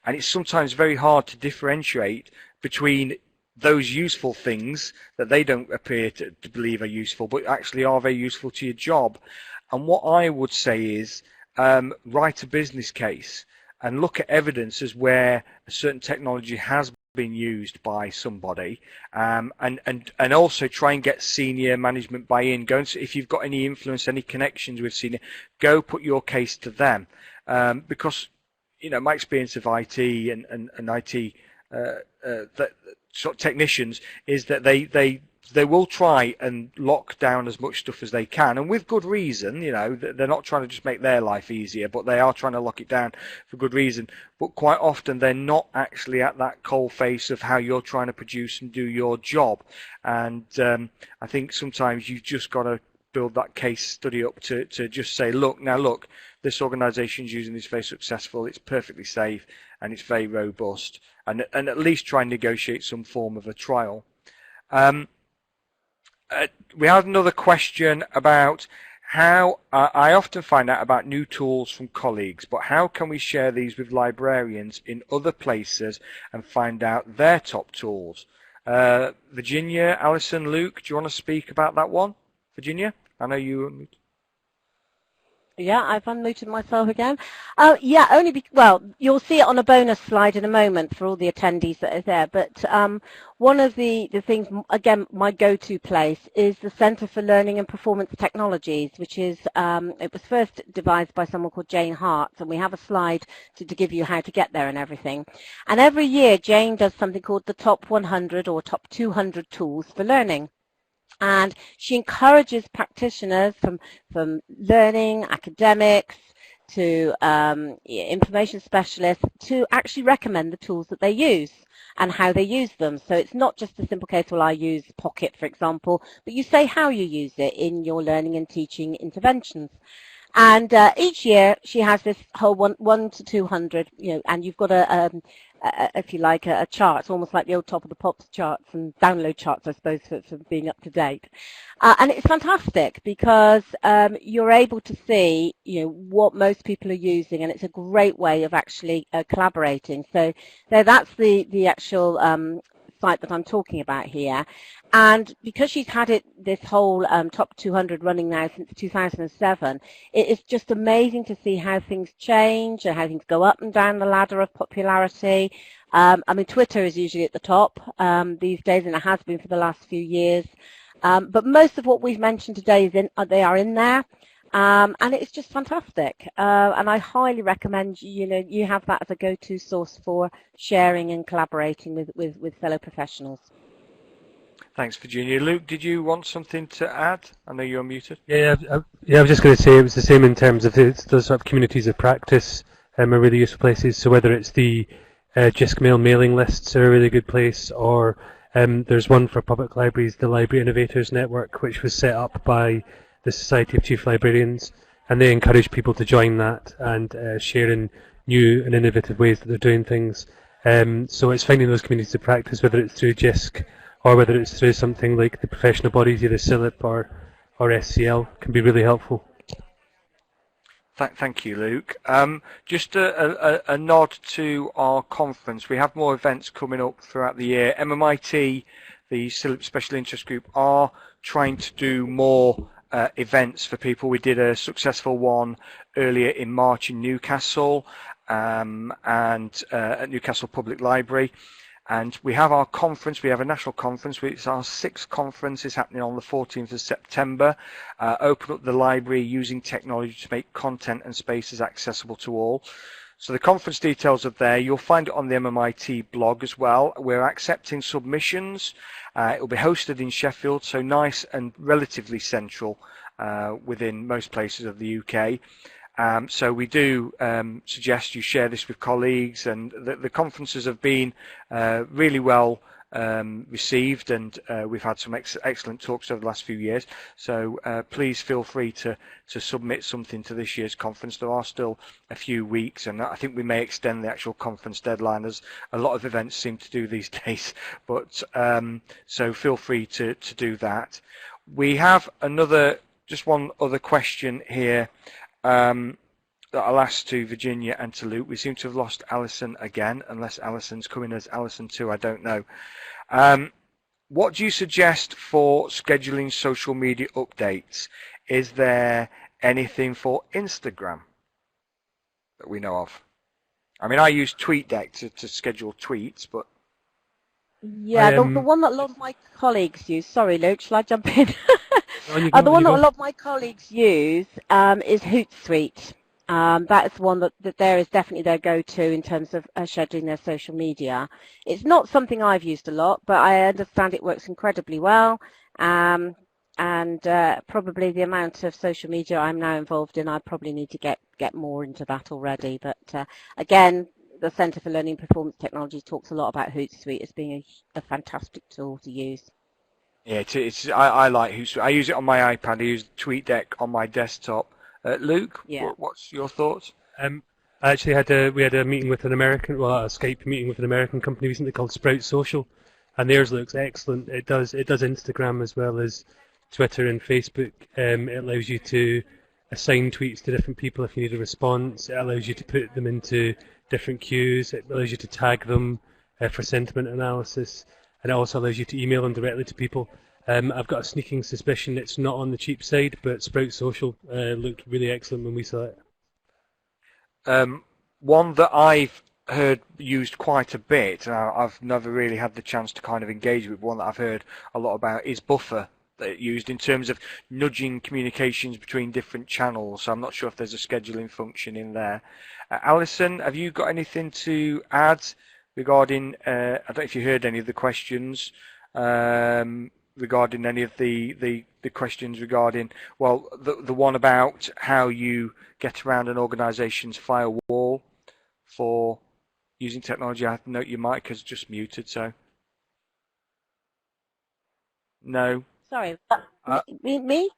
S1: And it's sometimes very hard to differentiate between those useful things that they don't appear to believe are useful, but actually are very useful to your job. And what I would say is write a business case and look at evidence as where a certain technology has been used by somebody, and also try and get senior management buy-in. Go and see if you've got any influence, any connections with senior. Go put your case to them, because my experience of IT and IT sort of technicians is that they will try and lock down as much stuff as they can, and with good reason. They're not trying to just make their life easier, but they are trying to lock it down for good reason. But quite often they're not actually at that cold face of how you're trying to produce and do your job. And I think sometimes you've just got to build that case study up to just say, look, this organization's using this very successful, it's perfectly safe, and it's very robust, and at least try and negotiate some form of a trial. We had another question about how I often find out about new tools from colleagues, but how can we share these with librarians in other places and find out their top tools? Virginia, Alison, Luke, do you want to speak about that one? Virginia, I know you.
S3: Yeah, I've unmuted myself again. Well, you'll see it on a bonus slide in a moment for all the attendees that are there. But one of the things, again, my go-to place is the Centre for Learning and Performance Technologies, which is, it was first devised by someone called Jane Hart, and we have a slide to give you how to get there and everything. And every year, Jane does something called the Top 100 or Top 200 Tools for Learning. And she encourages practitioners from learning, academics, to information specialists to actually recommend the tools that they use and how they use them. So it's not just a simple case, well, I use Pocket, for example, but you say how you use it in your learning and teaching interventions. And each year she has this whole 1 to 200, and you've got if you like, a chart. It's almost like the old Top of the Pops charts and download charts, I suppose, for being up to date. And it's fantastic because you're able to see, what most people are using, and it's a great way of actually collaborating. So that's the actual site that I'm talking about here. And because she's had this whole top 200 running now since 2007, it is just amazing to see how things change and how things go up and down the ladder of popularity. I mean, Twitter is usually at the top these days, and it has been for the last few years. But most of what we've mentioned today they are in there. And it's just fantastic. And I highly recommend, you have that as a go-to source for sharing and collaborating with fellow professionals.
S1: Thanks, Virginia. Luke, did you want something to add? I know you're muted.
S4: Yeah, I was just going to say it was the same in terms of those sort of communities of practice are really useful places. So whether it's the JISC mailing lists are a really good place, or there's one for public libraries, the Library Innovators Network, which was set up by the Society of Chief Librarians, and they encourage people to join that and share in new and innovative ways that they're doing things. So it's finding those communities of practice, whether it's through JISC or whether it's through something like the professional bodies, either Cilip or SCL, can be really helpful.
S1: Thank you, Luke. Just a nod to our conference. We have more events coming up throughout the year. MmIT, the Cilip Special Interest Group, are trying to do more events for people. We did a successful one earlier in March in Newcastle and at Newcastle Public Library. And we have our conference, we have a national conference, it's our 6th conference, it's happening on the 14th of September. Open up the library using technology to make content and spaces accessible to all. So the conference details are there. You'll find it on the MmIT blog as well. We're accepting submissions. It will be hosted in Sheffield, so nice and relatively central within most places of the UK. So we do suggest you share this with colleagues, and the conferences have been really well received, and we've had some excellent talks over the last few years. So please feel free to submit something to this year's conference. There are still a few weeks, and I think we may extend the actual conference deadline, as a lot of events seem to do these days. But so feel free to do that. We have just one other question here. That I'll ask to Virginia and to Luke. We seem to have lost Alison again, unless Alison's coming as Alison 2, I don't know. What do you suggest for scheduling social media updates? Is there anything for Instagram that we know of? I mean, I use TweetDeck to schedule tweets, but...
S3: Yeah, the one that a lot of my colleagues use. Sorry, Luke, shall I jump in? The one that a lot of my colleagues use is Hootsuite. That is one that there is definitely their go-to in terms of scheduling their social media. It's not something I've used a lot, but I understand it works incredibly well. And probably the amount of social media I'm now involved in, I probably need to get more into that already. But again, the Centre for Learning and Performance Technology talks a lot about Hootsuite as being a fantastic tool to use.
S1: Yeah, I like Hootsuite. I use it on my iPad. I use TweetDeck on my desktop. Luke,
S3: yeah.
S1: What's your thoughts?
S4: I actually we had a meeting with a Skype meeting with an American company recently called Sprout Social, and theirs looks excellent. It does Instagram as well as Twitter and Facebook. It allows you to assign tweets to different people if you need a response. It allows you to put them into different queues. It allows you to tag them for sentiment analysis, and it also allows you to email them directly to people. I've got a sneaking suspicion it's not on the cheap side, but Sprout Social looked really excellent when we saw it.
S1: One that I've heard used quite a bit, and I've never really had the chance to kind of engage with, one that I've heard a lot about is Buffer, that it used in terms of nudging communications between different channels. So I'm not sure if there's a scheduling function in there. Alison, have you got anything to add regarding, I don't know if you heard any of the questions, regarding any of the questions regarding, well, the one about how you get around an organization's firewall for using technology. I have to note your mic is just muted, so no.
S3: Sorry,
S1: Uh,
S3: me?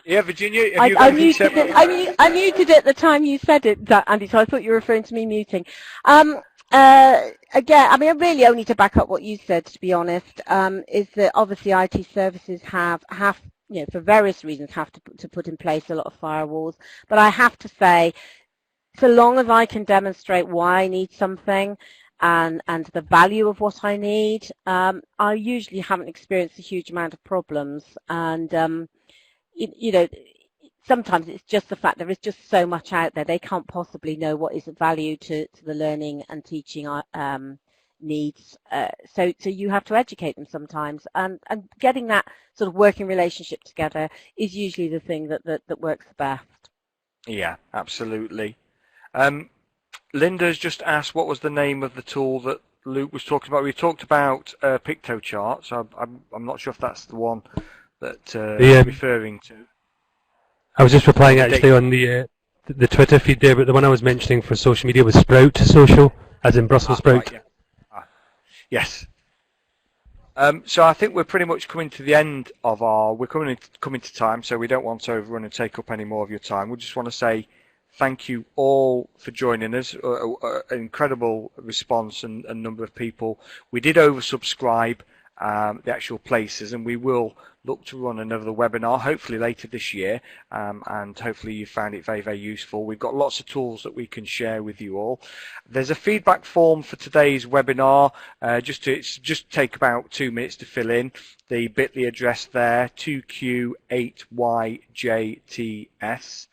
S1: Yeah, Virginia, have you got anything to say about that?
S3: I muted at the time you said it, Andy, so I thought you were referring to me muting. Again, I mean, really only to back up what you said, to be honest, is that obviously IT services have you know, for various reasons, have to put in place a lot of firewalls. But I have to say, so long as I can demonstrate why I need something and the value of what I need, I usually haven't experienced a huge amount of problems. And you know, sometimes it's just the fact there is just so much out there. They can't possibly know what is of value to the learning and teaching needs. So you have to educate them sometimes. And getting that sort of working relationship together is usually the thing that works the best.
S1: Yeah, absolutely. Linda's just asked what was the name of the tool that Luke was talking about. We talked about PictoChart, so I'm not sure if that's the one that you're referring to.
S4: I was just replying actually on the Twitter feed there, but the one I was mentioning for social media was Sprout Social, as in Brussels sprout.
S1: Right, yeah. Yes. So I think we're pretty much coming to the end of we're coming to time, so we don't want to overrun and take up any more of your time. We just want to say thank you all for joining us. An incredible response and number of people. We did oversubscribe the actual places, and we will look to run another webinar hopefully later this year, and hopefully you found it very, very useful. We've got lots of tools that we can share with you all. There's a feedback form for today's webinar. Just take about 2 minutes to fill in. The bit.ly address there, 2Q8YJTS.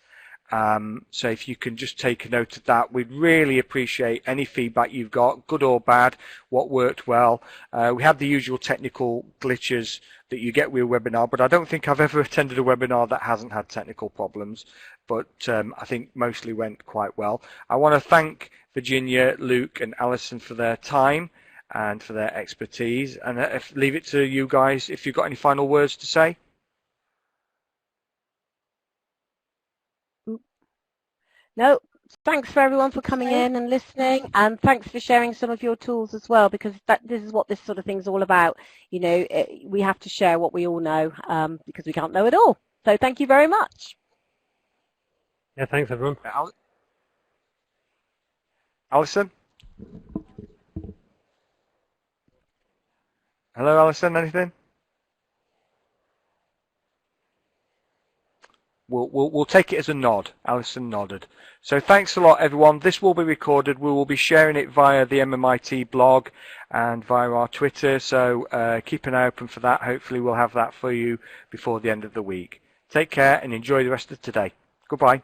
S1: So if you can just take a note of that, we'd really appreciate any feedback you've got, good or bad, what worked well. We had the usual technical glitches that you get with a webinar, but I don't think I've ever attended a webinar that hasn't had technical problems, but I think mostly went quite well. I want to thank Virginia, Luke and Alison for their time and for their expertise, and leave it to you guys if you've got any final words to say.
S3: No, thanks for everyone for coming in and listening, and thanks for sharing some of your tools as well, because this is what this sort of thing is all about. You know, we have to share what we all know, because we can't know it all. So thank you very much.
S4: Yeah, thanks everyone.
S1: Alison? Hello, Alison, anything? We'll take it as a nod. Alison nodded. So thanks a lot, everyone. This will be recorded. We will be sharing it via the MmIT blog and via our Twitter. So keep an eye open for that. Hopefully we'll have that for you before the end of the week. Take care and enjoy the rest of today. Goodbye.